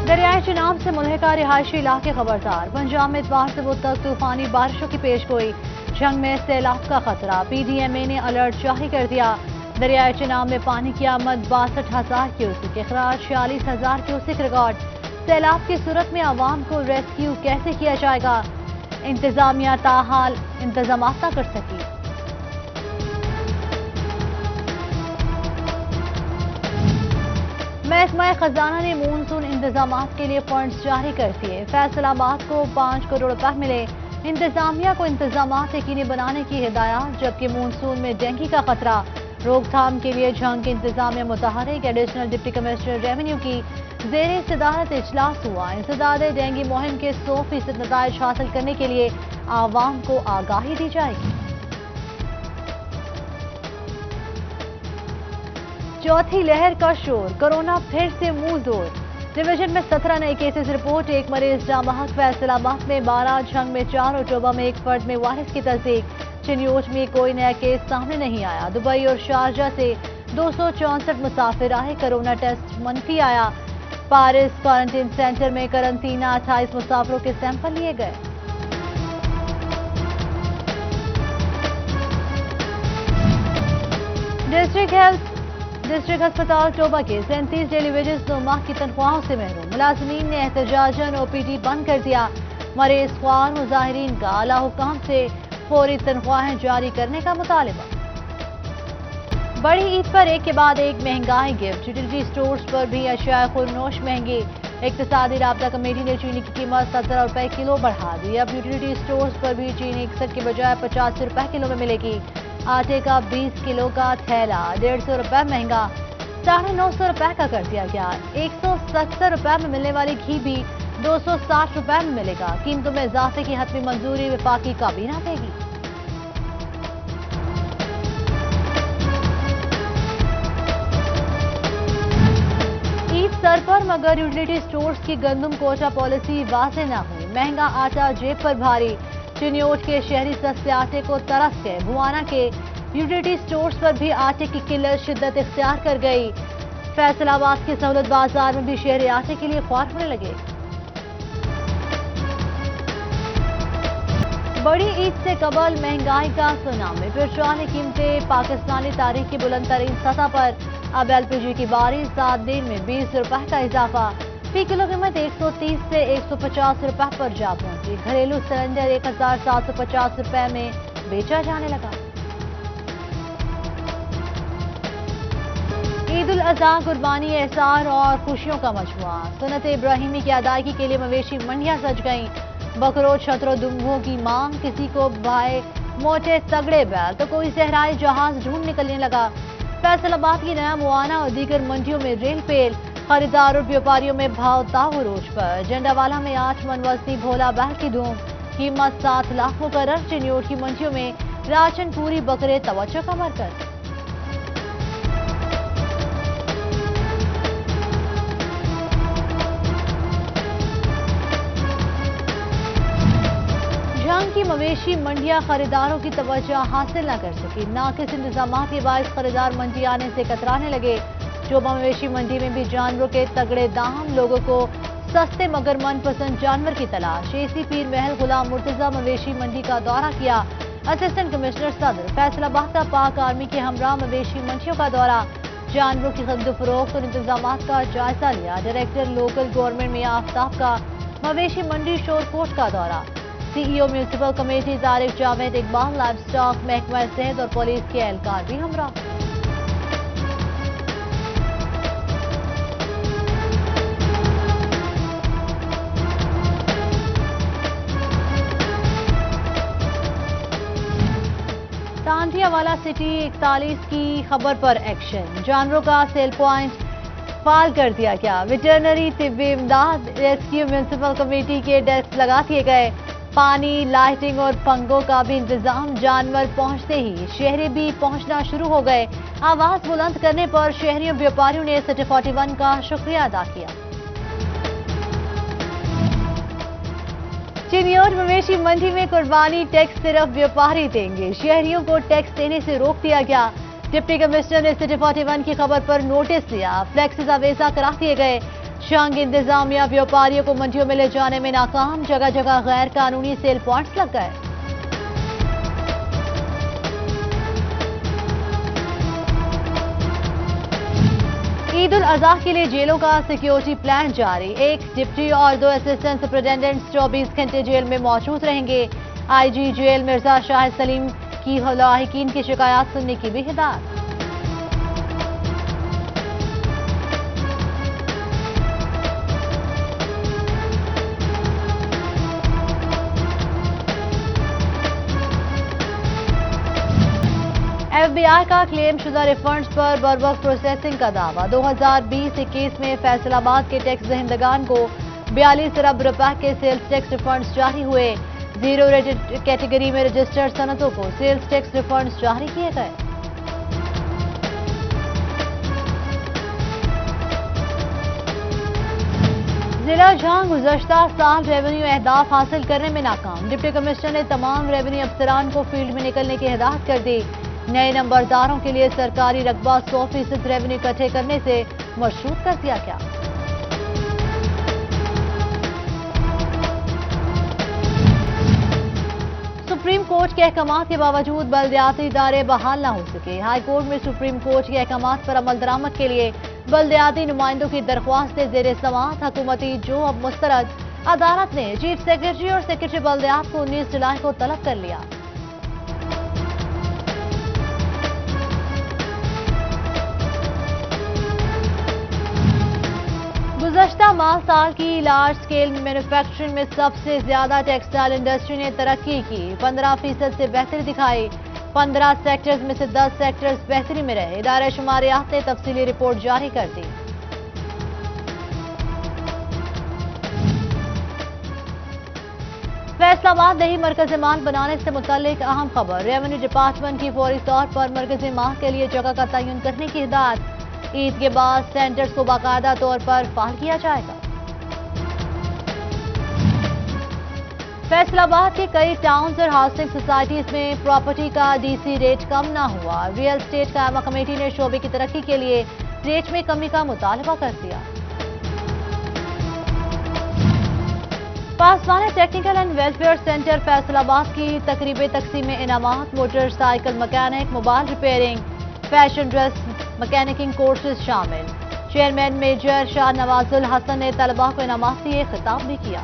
दरियाए चिनाब से मुल्हिका रिहायशी इलाके खबरदार। पंजाब में इतवार से बुध तक तूफानी बारिशों की पेशगोई। जंग में सैलाब का खतरा। PDMA ने अलर्ट जारी कर दिया। दरियाए चिनाब में पानी की आमद 62,000 क्यूसेक, इखराज 46,000 क्यूसेक रिकॉर्ड। सैलाब की सूरत में आवाम को रेस्क्यू कैसे किया जाएगा? इंतजामिया ताहाल इंतजाम ना कर सकी। महकमा खजाना ने मानसून इंतजामात के लिए फंड्स जारी कर दिए। फैसलाबाद को 5 करोड़ रुपए मिले। इंतजामिया को इंतजामात यकीनी बनाने की हिदायत। जबकि मानसून में डेंगू का खतरा, रोकथाम के लिए जंग के इंतजामिया मुतहरिक। एडिशनल डिप्टी कमिश्नर रेवेन्यू की ज़ेरे सदारत इजलास हुआ। इंसदाद डेंगू मुहिम के 100% नताइज हासिल करने के लिए आवाम को आगाही दी जाएगी। चौथी लहर का शोर, कोरोना फिर से मुंह जोर। डिवीजन में 17 नए केसेस रिपोर्ट, एक मरीज जामहक। फैसलाबाद में 12, जंग में 4 और टोबा में एक फर्द में वायरस की तस्दीक। चिन्योट में कोई नया केस सामने नहीं आया। दुबई और शारजा से 264 मुसाफिर आए, कोरोना टेस्ट मनफी आया। पारिस क्वारंटीन सेंटर में करंतना 28 मुसाफिरों के सैंपल लिए गए। डिस्ट्रिक्ट अस्पताल टोबा के 37 डेली वेजेस 2 माह की तनख्वाहों से महरूम। मुलाजमीन ने एहतजाजन OPD बंद कर दिया। मरीज ख्वार मुजाहिरीन का आला हुकाम से फौरी तनख्वाहें जारी करने का मुतालबा। बड़ी ईद पर एक के बाद एक महंगाई गिफ्ट। यूटिलिटी स्टोर्स पर भी अशिया खुरनोश महंगी। इक्तिसादी राब्ता कमेटी ने चीनी की कीमत 17 रुपए किलो बढ़ा दी। अब यूटिलिटी स्टोर्स पर भी चीनी 61 के बजाय 85 रुपए किलो में मिलेगी। आटे का 20 किलो का थैला 150 रुपए महंगा 950 रुपए का कर दिया गया। 170 रुपए में मिलने वाली घी भी 260 रुपए में मिलेगा। कीमतों में इजाफे की हतमी मंजूरी वफाकी काबीना देगी। ईद सर पर, मगर यूटिलिटी स्टोर्स की गंदम कोटा पॉलिसी वाज़ेह न हुई। महंगा आटा जेब पर भारी। चिन्योट के शहरी सस्ते आटे को तरस गए। बुआना के यूटिलिटी स्टोर्स पर भी आटे की किल्लत शिद्दत इख्तियार कर गई। फैसलाबाद के सहूलत बाजार में भी शहरी आटे के लिए ख्वार होने लगे। बड़ी ईद से कबल महंगाई का सुनामी। पेट्रोल कीमतें पाकिस्तानी तारीख की बुलंद तरीन सतह पर। अब LPG की बारी, 7 दिन में 20 रुपए का इजाफा। फी किलो कीमत 130 से 150 रुपए पर जा पहुंची। घरेलू सिलेंडर 1750 रुपए में बेचा जाने लगा। ईद उल अज़हा कुर्बानी, एहसार और खुशियों का मजमुआ। सुन्नत इब्राहिमी की अदायगी के लिए मवेशी मंडियां सज गईं। बकरों, छतरों, दुम्बों की मांग। किसी को भाई मोटे तगड़े बैल तो कोई सहराई जहाज ढूंढ निकलने लगा। फैसलाबाद की नया मुआना और दीगर मंडियों में रेल पेल। खरीदार और व्यापारियों में भाव ताव रोज पर। जंडावाला में 8 मन वजनी भोला बैल की धूम, कीमत 7 लाख मुकर्रर। चिन्योट की मंडियों में राशन पूरी बकरे तवज्जो का मरकज। जंग की मवेशी मंडियां खरीदारों की तवज्जो हासिल न कर सकी। नाकिस इंतजाम के बायस खरीदार मंडी आने से कतराने लगे। टोबा मवेशी मंडी में भी जानवरों के तगड़े दाम, लोगों को सस्ते मगर मनपसंद जानवर की तलाश। AC पीर महल गुलाम मुर्तजा मवेशी मंडी का दौरा किया। असिस्टेंट कमिश्नर सदर फैसलाबाद का पाक आर्मी के हमरा मवेशी मंडियों का दौरा। जानवरों की खरीद फरोख्त और इंतजाम का जायजा लिया। डायरेक्टर लोकल गवर्नमेंट मियां आफ्ताब का मवेशी मंडी शोरकोट का दौरा। CEO municipal committee Tariq Javed Iqbal, live stock महकमा सेहत और पुलिस के एहलकार भी हमरा। तांटियावाला सिटी 41 की खबर पर एक्शन। जानवरों का सेल प्वाइंट फाल कर दिया गया। वेटरनरी तिब्बी इमदाद रेस्क्यू म्यूनसिपल कमेटी के डेस्क लगा दिए गए। पानी, लाइटिंग और पंगों का भी इंतजाम। जानवर पहुंचते ही शहरी भी पहुंचना शुरू हो गए। आवाज बुलंद करने पर शहरियों व्यापारियों ने सिटी 41 का शुक्रिया अदा किया। चिन्योट मवेशी मंडी में कुर्बानी टैक्स सिर्फ व्यापारी देंगे। शहरियों को टैक्स देने से रोक दिया गया। डिप्टी कमिश्नर ने सिटी 41 की खबर पर नोटिस दिया। फ्लैक्स अवेजा करा दिए गए। शंग इंतजामिया व्यापारियों को मंडियों में ले जाने में नाकाम, जगह जगह गैर कानूनी सेल पॉइंट्स लग गए। ईद उल अजहा के लिए जेलों का सिक्योरिटी प्लान जारी, एक डिप्टी और 2 असिस्टेंट सुपरिटेंडेंट्स 24 घंटे जेल में मौजूद रहेंगे। आईजी जेल मिर्जा शाहिद सलीम की लाहिकीन की शिकायत सुनने की भी हिदायत। FBI का क्लेम शुदा रिफंड्स पर बरवक्त प्रोसेसिंग का दावा। 2020-21 में फैसलाबाद के टैक्स दहिंदगान को 42 अरब रुपए के सेल्स टैक्स रिफंड्स जारी हुए। 0 रेटेड कैटेगरी में रजिस्टर्ड सनतों को सेल्स टैक्स रिफंड्स जारी किए गए। जिला जहां गुज़श्ता साल रेवेन्यू अहदाफ हासिल करने में नाकाम, डिप्टी कमिश्नर ने तमाम रेवेन्यू अफसरान को फील्ड में निकलने की हिदायत कर दी। नए नंबरदारों के लिए सरकारी रकबा 100% रेवेन्यू इकट्ठे करने से मशरूत कर दिया गया। सुप्रीम कोर्ट के अहकामात के बावजूद बल्दियाती इदारे बहाल न हो सके। हाई कोर्ट में सुप्रीम कोर्ट के अहकामात पर अमल दरामद के लिए बल्दियाती नुमाइंदों की दरख्वास्तें जेर समाअत हुकूमती जो अब मुस्तरद। अदालत ने चीफ सेक्रेटरी और सेक्रेटरी बल्दियात को 19 जुलाई को तलब कर लिया। गुज़श्ता माल साल की लार्ज स्केल मैन्युफैक्चरिंग में सबसे ज्यादा टेक्सटाइल इंडस्ट्री ने तरक्की की, 15% से बेहतरी दिखाई। 15 सेक्टर्स में से 10 सेक्टर्स बेहतरी में रहे। इदारे शुमारियात ने तफसीली रिपोर्ट जारी कर दी। फैसलाबाद दही मरकज़ी माल बनाने से मुतालिक अहम खबर, रेवेन्यू डिपार्टमेंट की फौरी तौर पर मरकज़ी माल के लिए जगह का तयन करने की हिदायत। ईद के बाद सेंटर्स को बाकायदा तौर पर फाल किया जाएगा। फैसलाबाद के कई टाउन्स और हाउसिंग सोसाइटीज में प्रॉपर्टी का डीसी रेट कम ना हुआ। रियल एस्टेट कायमा कमेटी ने शोबे की तरक्की के लिए रेट में कमी का मुतालबा कर दिया। Paswan technical and welfare centre Faisalabad की तकरीब तकसीम इनामात, motorcycle mechanic, mobile repairing, fashion dress मैकेनिकिंग कोर्सेज शामिल। चेयरमैन मेजर शाह नवाजुल हसन ने तलबा को इनामात दिए, खिताब भी किया।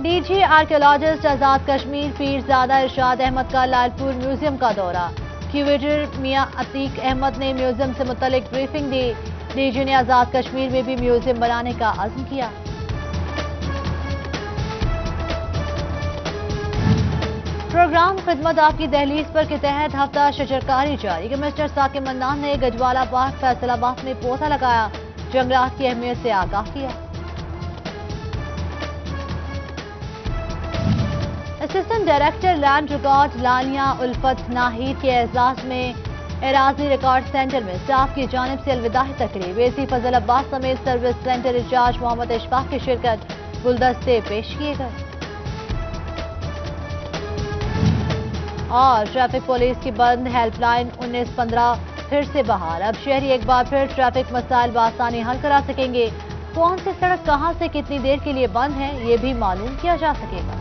डीजी आर्कियोलॉजिस्ट आजाद कश्मीर पीरजादा इरशाद अहमद का लालपुर म्यूजियम का दौरा। क्यूरेटर मियां अतीक अहमद ने म्यूजियम से मुतल्लिक ब्रीफिंग दी। डीजी ने आजाद कश्मीर में भी म्यूजियम बनाने का अज़्म किया। प्रोग्राम खिदमत आपकी दहलीज पर के तहत हफ्ता शजरकारी जारी। कमिश्नर साकिब मन्नान ने गजवाला पार्क फैसलाबाद में पौधा लगाया, जंगलात की अहमियत से आगाह किया। असिस्टेंट डायरेक्टर लैंड रिकॉर्ड लालिया उल्फत नाहिद के एजाज में एराजी रिकॉर्ड सेंटर में स्टाफ की जानिब से अलविदाई तकरीब। एसी फजल अब्बास समेत service centre incharge Mohammad Ishfaq की शिरकत, गुलदस्ते पेश किए गए। और ट्रैफिक पुलिस की बंद हेल्पलाइन 1915 फिर से बहाल। अब शहरी एक बार फिर ट्रैफिक मसाइल बआसानी हल करा सकेंगे। कौन सी सड़क कहां से कितनी देर के लिए बंद है, ये भी मालूम किया जा सकेगा।